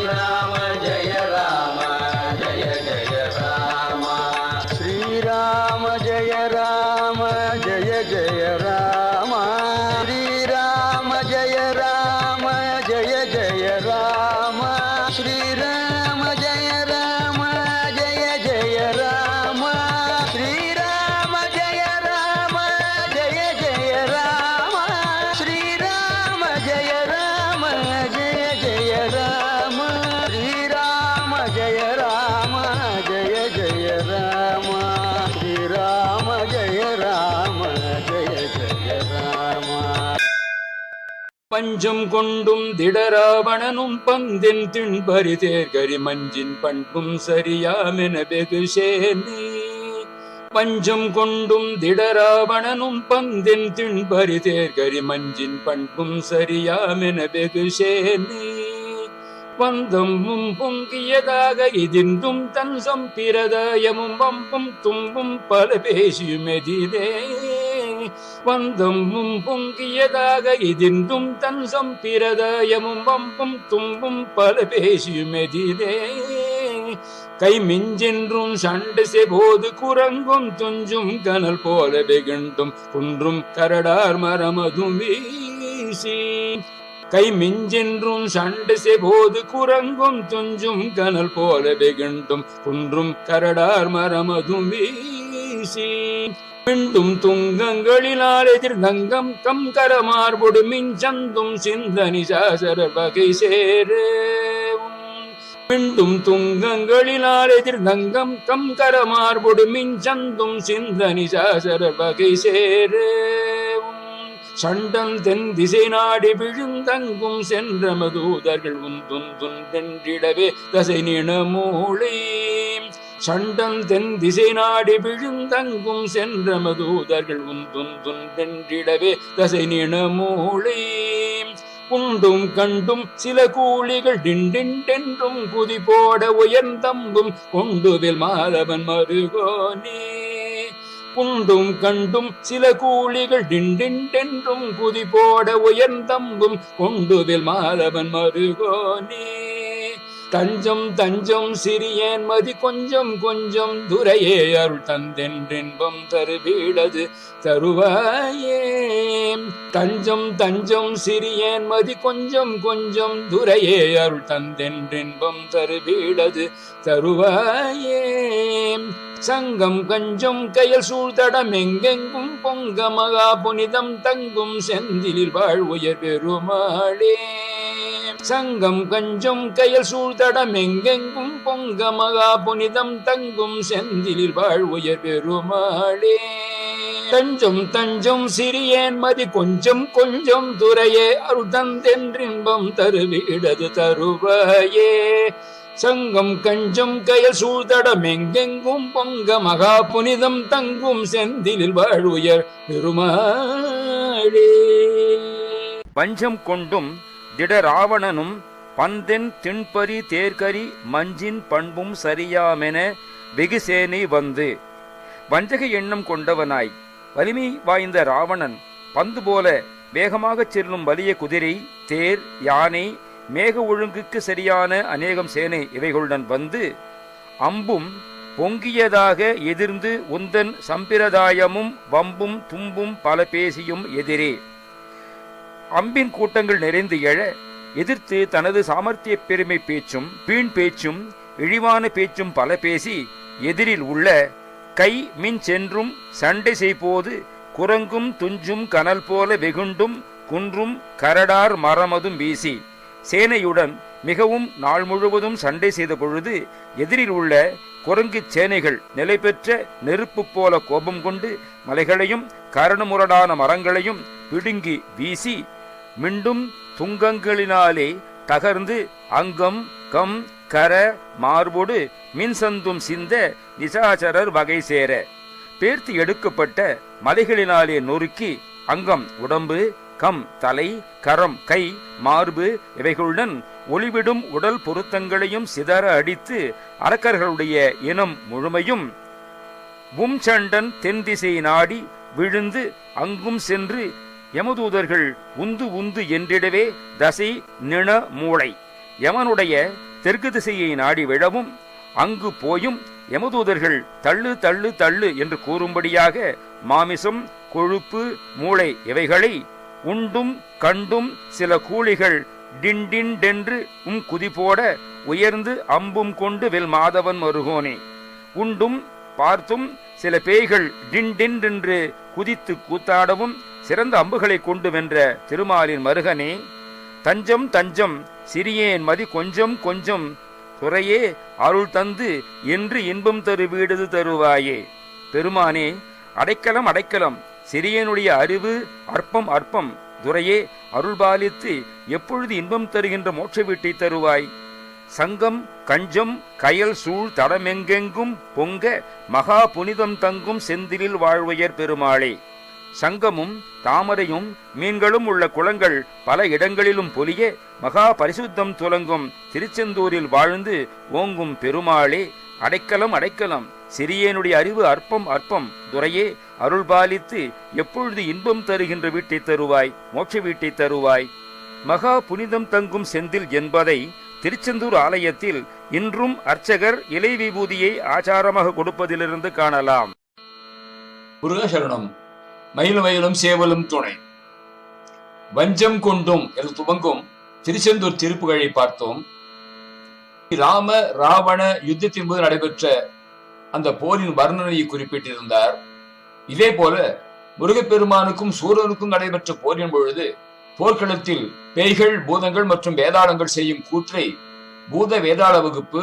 ராம ஜெய ராம ஜெய ஜெய ராம ஸ்ரீராம ஜெய ராம ஜெய ஜெய ராம ஸ்ரீராம ஜெய ராம ஜெய ஜெய ராம ஸ்ரீராம ஜெய ராம ஜெய ஜெய ராம ஸ்ரீராம ஜெய ராம ஜெய ஜெய ராம ஸ்ரீராம ஜெய ராம ஜெய ஜெய ராம ஸ்ரீராம ஜெய ராம ஜெய ஜெய ராம ஸ்ரீராம ஜெய ராம ஜெய ஜெய ராம பஞ்சம் கொண்டும் திடராவணனும் பந்தின் திண்பரி தேர்கரி மஞ்சின் பண்பும் சரியாமென வெகு சேனே பஞ்சம் கொண்டும் திடராவணனும் பந்தின் திண்பரி தேர்கரி மஞ்சின் பண்பும் சரியாமென வெகு சேனே வந்தமும் பொங்கியதாக இதிர்ந்தும் தன் சம்பிரதாயமும் வம்பும் தும்பும் பல பேசியுமெதிரே வந்தமும் பொங்கியதாக இதிர்ந்தும் தன் சம்பிரதாயமும் வம்பும் தும்பும் பல பேசியுமெதிரே கை மிஞ்சென்றும் சண்டை செய்போது குரங்கும் துஞ்சும் கனல் போல வெகுண்டும் குன்றும் கரடார் மரமதும் வீசி கை மிஞ்சென்றும் சண்டை செய்போது குரங்கும் துஞ்சும் கனல் போல வெகுண்டும் குன்றும் கரடார் மரமதும் வீசி மீண்டும் துங்கங்களினால் எதிர் நங்கம் கம் கரமார்பொடு மிஞ்சந்தும் சிந்தனி சாசர வகை சேரே மீண்டும் துங்கங்களினால் எதிர் நங்கம் கம் கரமார்பொடு மிஞ்சந்தும் சிந்தனி சாசர வகை சேரே சண்டம் தென் திசை நாடி விழுந்தங்கும் சென்ற மதூதர்கள் உந்துந்துண்டென்றிடவே தசை நிணமூளை சண்டம் தென் திசை நாடி விழுந்தங்கும் சென்ற மதூதர்கள் உந்துந்துண்டென்றிடவே தசை நிணமூளை உண்டும் கண்டும் சில கூலிகள் டிண்டின்றென்றும் குதி போட உயர்ந்தம்பும் கொண்டுவில் மாதவன் மருகோனே உண்டும் கண்டும் சில கூலிகள் டிண்டின்றென்றும் குதி போட உயர்ந்தம்பும் கொண்டுவில் மாதவன் மருகோனே தஞ்சம் தஞ்சம் சிறியேன் மதி கொஞ்சம் கொஞ்சம் துரையே அருள் தந்தென்றின்பம் தருவீடது தருவாயே தஞ்சம் தஞ்சம் சிறியேன் மதி கொஞ்சம் கொஞ்சம் துரையே அருள் தந்தென்றின்பம் தருவீடது தருவாயே சங்கம் கஞ்சம் கயல் சூழ்தடம் எங்கெங்கும் பொங்க மகா புனிதம் தங்கும் செந்திலில் வாழ்வுயர் பெருமாளே சங்கம் கஞ்சம் கயல் சூழ்தடம் எங்கெங்கும் பொங்க மகா புனிதம் தங்கும் செந்திலில் வாழ்வுயர் பெருமாளே தஞ்சம் தஞ்சம் சிறியேன் மதி கொஞ்சம் கொஞ்சம் துரையே அருள் தந்தென்றின்பம் தருவீடது தருவாயே சங்கம் கஞ்சம் கயல் சூழ்தடம் எங்கெங்கும் பொங்க மகா புனிதம் தங்கும் செந்திலில் வாழ்வுயர் பெருமாளே பஞ்சம் கொண்டும் திடராவணனும் பந்தென் திண்பரி தேர்கரி மஞ்சின் பண்பும் சரியாமென வெகுசேனை வந்து வஞ்சக எண்ணம் கொண்டவனாய் வலிமை வாய்ந்த ராவணன் பந்து போல வேகமாகச் செல்லும் வலிய குதிரை தேர் யானை மேக ஒழுங்குக்கு சரியான அநேகம் சேனை இவைகளுடன் வந்து அம்பும் பொங்கியதாக எதிர்ந்து உந்தன் சம்பிரதாயமும் வம்பும் தும்பும் பல பேசியும் எதிரே அம்பின் கூட்டங்கள் நிறைந்து எழ எதிர்த்து தனது சாமர்த்திய பெருமை பேச்சும் வீண் பேச்சும் இழிவான பேச்சும் பல பேசி எதிரில் உள்ள கை மின் சென்றும் சண்டை செய்போது குரங்கும் துஞ்சும் கனல் போல வெகுண்டும் குன்றும் கரடார் மரமதும் வீசி சேனையுடன் மிகவும் நாள் முழுவதும் சண்டை செய்த பொழுது எதிரில் உள்ள குரங்கு சேனைகள் நிலை பெற்ற நெருப்பு போல கோபம் கொண்டு மலைகளையும் கரணுமுரடான மரங்களையும் பிடுங்கி வீசி மீண்டும் துங்கங்களினாலே தகர்ந்து அங்கம் கம் கர மார்போடு மின்சந்தும் சிந்த நிசாச்சரர் வகை சேர பேர்த்து எடுக்கப்பட்ட மலைகளினாலே நொறுக்கி அங்கம் உடம்பு கம் தலை கரம் கை மார்பு இவைகளுடன் ஒளிவிடும் உடல் பொருத்தங்களையும் சிதற அடித்து அரக்கர்களுடைய இனம் முழுமையும் சண்டன் தென் திசை நாடி விழுந்து அங்கும் சென்று யமதூதர்கள் உந்து உந்து என்றிடவே தசை நிண மூளை யமனுடைய தெற்கு திசையை நாடி விழவும் அங்கு போயும் யமதூதர்கள் தள்ளு தள்ளு தள்ளு என்று கூறும்படியாக மாமிசம், கொழுப்பு, மூளை இவைகளை உண்டும் கண்டும் சில கூலிகள் டின்டின்றென்று குதிபோட உயர்ந்து அம்பும் கொண்டு வெல் மாதவன் மருகோனே. உண்டும் பார்த்தும் சில பேய்கள் டின்டின்றென்று குதித்து கூத்தாடவும் சிறந்த அம்புகளை கொண்டு வென்ற திருமாலின் மருகனே, தஞ்சம் தஞ்சம் சிறியேன் மதி கொஞ்சம் கொஞ்சம் துறையே அருள் தந்து என்று இன்பம் தரு வீடுது தருவாயே. பெருமானே, அடைக்கலம் அடைக்கலம், சிறியனுடைய அறிவு அற்பம் அற்பம், துரையே அருள்பாலித்து எப்பொழுது இன்பம் தருகின்ற மோட்ச வீட்டை தருவாய். சங்கம் கஞ்சம் கயல் சூழ் தடமெங்கெங்கும் பொங்க மகா புனிதம் தங்கும் செந்திலில் வாழ்வையர் பெருமாளே. சங்கமும் தாமரையும் மீன்களும் உள்ள குளங்கள் பல இடங்களிலும் பொலிய மகா பரிசுத்தம் துலங்கும் திருச்செந்தூரில் வாழ்ந்து ஓங்கும் பெருமாளே, அடைக்கலம் அடைக்கலம், சிறியனுடைய அறிவு அற்பம் அற்பம், துரையே அருள்பாலித்து எப்பொழுது இன்பம் தருகின்ற வீட்டை தருவாய், மோட்ச வீட்டை தருவாய். மகா புனிதம் தங்கும் செந்தில் என்பதை திருச்செந்தூர் ஆலயத்தில் இன்றும் அர்ச்சகர் இலை விபூதியை ஆச்சாரமாக கொடுப்பதிலிருந்து காணலாம். முருகசரணம். மயிலும் மயிலும் சேவலும் துணை. வஞ்சம் கொண்டும் என்று துவங்கும் திருச்செந்தூர் திருப்புகழை பார்த்தோம். ராம ராவண யுத்தத்தின் போது நடைபெற்ற அந்த போரின் வர்ணனையை குறிப்பிட்டிருந்தார். இதே போல முருகப்பெருமானுக்கும் சூரனுக்கும் நடைபெற்ற போரின் பொழுது போர்க்களத்தில் பேய்கள், பூதங்கள் மற்றும் வேதாளங்கள் செய்யும் கூற்றை பூத வேதாள வகுப்பு,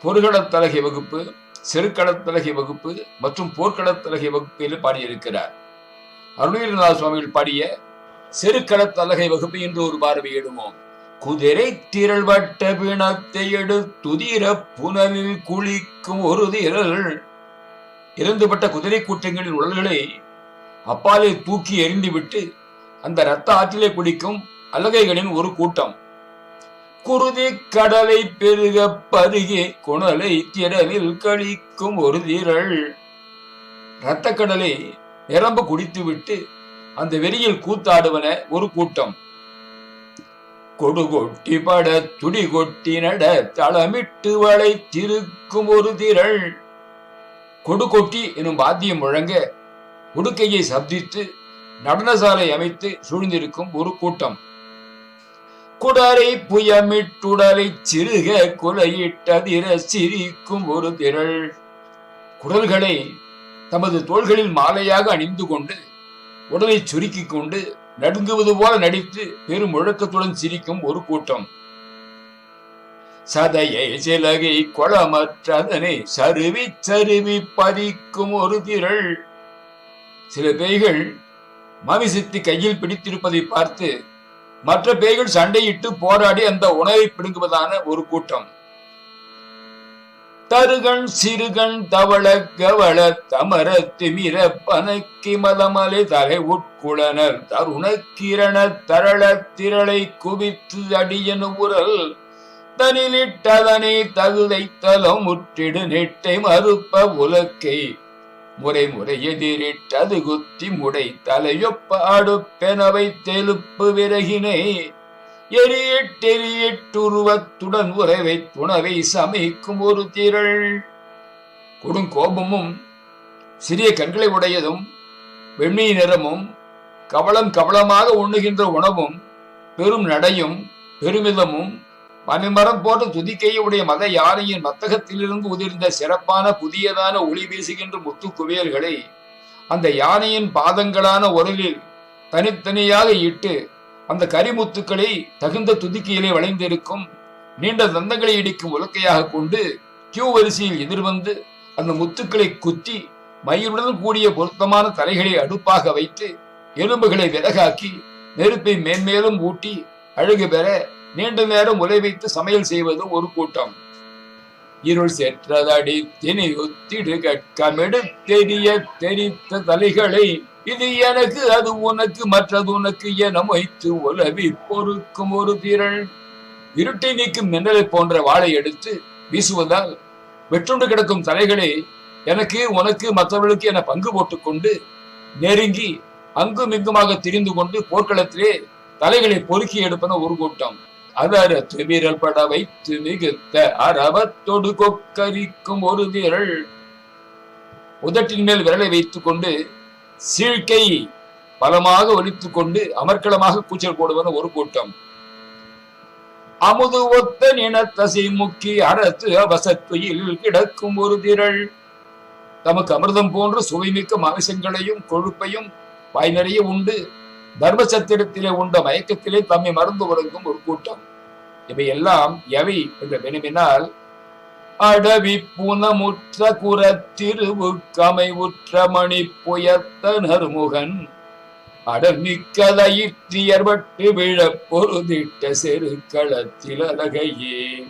பொருகளத்தலகை வகுப்பு, செருக்களத்தலகை வகுப்பு மற்றும் போர்க்களத்தலகை வகுப்பில் பாடியிருக்கிறார். அருணகிரிநாத சுவாமிகள் பாடிய செருக்களத்தலகை வகுப்பு என்று ஒரு பார்வையிடுவோம். குதிரை திரள் வட்ட பிணத்தை எடுத்துதிர புனலில் குளிக்கும் ஒரு திரள். இறந்துபட்ட குதிரை கூட்டங்களின் உடல்களை அப்பாலே தூக்கி எறிந்துவிட்டு அந்த இரத்த ஆற்றிலே குடிக்கும் அலகைகளின் ஒரு கூட்டம். குருதி கடலை பெருக பருகே குணலை திரளில் கழிக்கும் ஒரு திரள். இரத்த கடலை நிரம்ப குடித்துவிட்டு அந்த வெறியில் கூத்தாடுவன ஒரு கூட்டம். கொடுகொட்டி பட துடி கொட்டி நட தளமிட்டு வளை திருக்கும் ஒரு திரள். கொடுகொட்டி எனும் வாத்தியம் முழங்க உடுக்கையை சப்தித்து நடனசாலை அமைத்து சூழ்ந்திருக்கும் ஒரு கூட்டம். குடரை புயமிட்டுடலை சிறுக குலையிட்டதிர சிரிக்கும் ஒரு திரள். குடல்களை தமது தோள்களில் மாலையாக அணிந்து கொண்டு உடலை சுருக்கிக் கொண்டு நடுங்குவது போல நடித்து பெரும் முழக்கத்துடன் சிரிக்கும் ஒரு கூட்டம். சதையை சிலகை கொளமற்றதனை சருவி சருவி பறிக்கும் ஒரு திரள். சில பேய்கள் மாமிசத்தை கையில் பிடித்திருப்பதை பார்த்து மற்ற பேய்கள் சண்டையிட்டு போராடி அந்த உணவை பிடுங்குவதான ஒரு கூட்டம். தருகண் சிறுகண் தவள கவள தமர திமிர பனக்கி மதமலை தலை உட்குளனர் தருண கிரண தரள திரளை குவித்து அடியனு உரல் தனிலிட்டதனை தகுதை தலம் முற்றிடு நெட்டை மறுப்ப உலக்கை முறை முறை எதிரிட்டது குத்தி முடை தலையொப்ப அடுப்பெனவை தெலுப்பு விறகினை எரியெட்டெரியெட்டுருவத்துடன் உறவை துணவை சமைக்கும் ஒரு திரள். கொடுங்கோபமும் சிறிய கண்களை உடையதும் வெண்ணி நிறமும் கவளம் கவளமாக உண்ணுகின்ற உணவும் பெரும் நடையும் பெருமிதமும் பனைமரம் போன்ற துதிக்கையுடைய மத யானையின் மத்தகத்திலிருந்து உதிர்ந்த சிறப்பான புதியதான ஒளி வீசுகின்ற முத்து குவியல்களை அந்த யானையின் பாதங்களான உரலில் தனித்தனியாக இட்டு அந்த கரிமுத்துக்களை தகுந்த துதிக்கையிலே வளைந்திருக்கும் நீண்ட தந்தங்களை இடிக்கும் உலக்கையாக கொண்டு கியூ வரிசையில் எதிர்வந்து அந்த முத்துக்களை குத்தி மயிருடன் கூடிய பொருத்தமான தலைகளை அடுப்பாக வைத்து எலும்புகளை விறகாக்கி நெருப்பை மேன்மேலும் ஊட்டி அழகு பெற நீண்ட நேரம் உலை வைத்து சமையல் செய்வது ஒரு கூட்டம். இருள் செற்றதடி திணி ஒத்திடு கட்கமெடு தெரிய தெரித்த தலைகளை இது எனக்கு அது உனக்கு மற்றது உனக்கு என மொய்த்து உலவி பொறுக்கும் ஒரு திரள். இருட்டை நீக்கும் மின்னலை போன்ற வாளை எடுத்து வீசுவதால் வெற்றுண்டு கிடக்கும் தலைகளை எனக்கு உனக்கு மற்றவர்களுக்கு என பங்கு போட்டுக்கொண்டு நெருங்கி அங்கும் இங்குமாக திரிந்து கொண்டு போர்க்களத்திலே தலைகளை பொறுக்கி எடுப்பன ஒரு கூட்டம். அதரத்து விரல் பட வைத்து மிகுத்த அரவத்தொடு கொக்கரிக்கும் ஒரு விரல். உதட்டின் மேல் விரலை வைத்துக் கொண்டு சீழ்கை பலமாக ஒலித்துக் கொண்டு அமர்க்களமாக கூச்சல் போடுவன ஒரு கூட்டம். அமுது ஒத்த நினத்தசை முக்கி அரசு அவசத்துயில் கிடக்கும் ஒரு திரள். தமக்கு அமிர்தம் போன்ற சுவைமிக்க மாமிசங்களையும் கொழுப்பையும் வாய் நிறைய உண்டு தர்மசத்திரத்திலே உண்ட மயக்கத்திலே தம்மை மறந்து உறங்கும் ஒரு கூட்டம். இவையெல்லாம் எவை என்று வினவினால், அடவி புனமுற்ற குரத்திருவு கமை உற்ற மணி புயத்த நறுமுகன் அடமிக்கதயிற்றியர்பட்டு விழ பொருதிட்ட செரு களத்தில் அழகையே.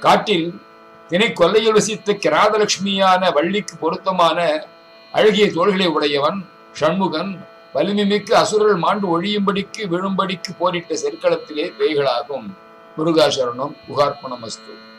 காட்டில் தினை கொல்லையில் வசித்த கிராதலட்சுமியான வள்ளிக்கு பொருத்தமான அழகிய தோள்களை உடையவன் ஷண்முகன் வலிமைமிக்க அசுரர்கள் மாண்டு ஒழியும்படிக்கு விழும்படிக்கு போரிட்ட செருக்களத்திலே பேய்களாகும். முருகாசரணம். உகார்ப்பணமஸ்து.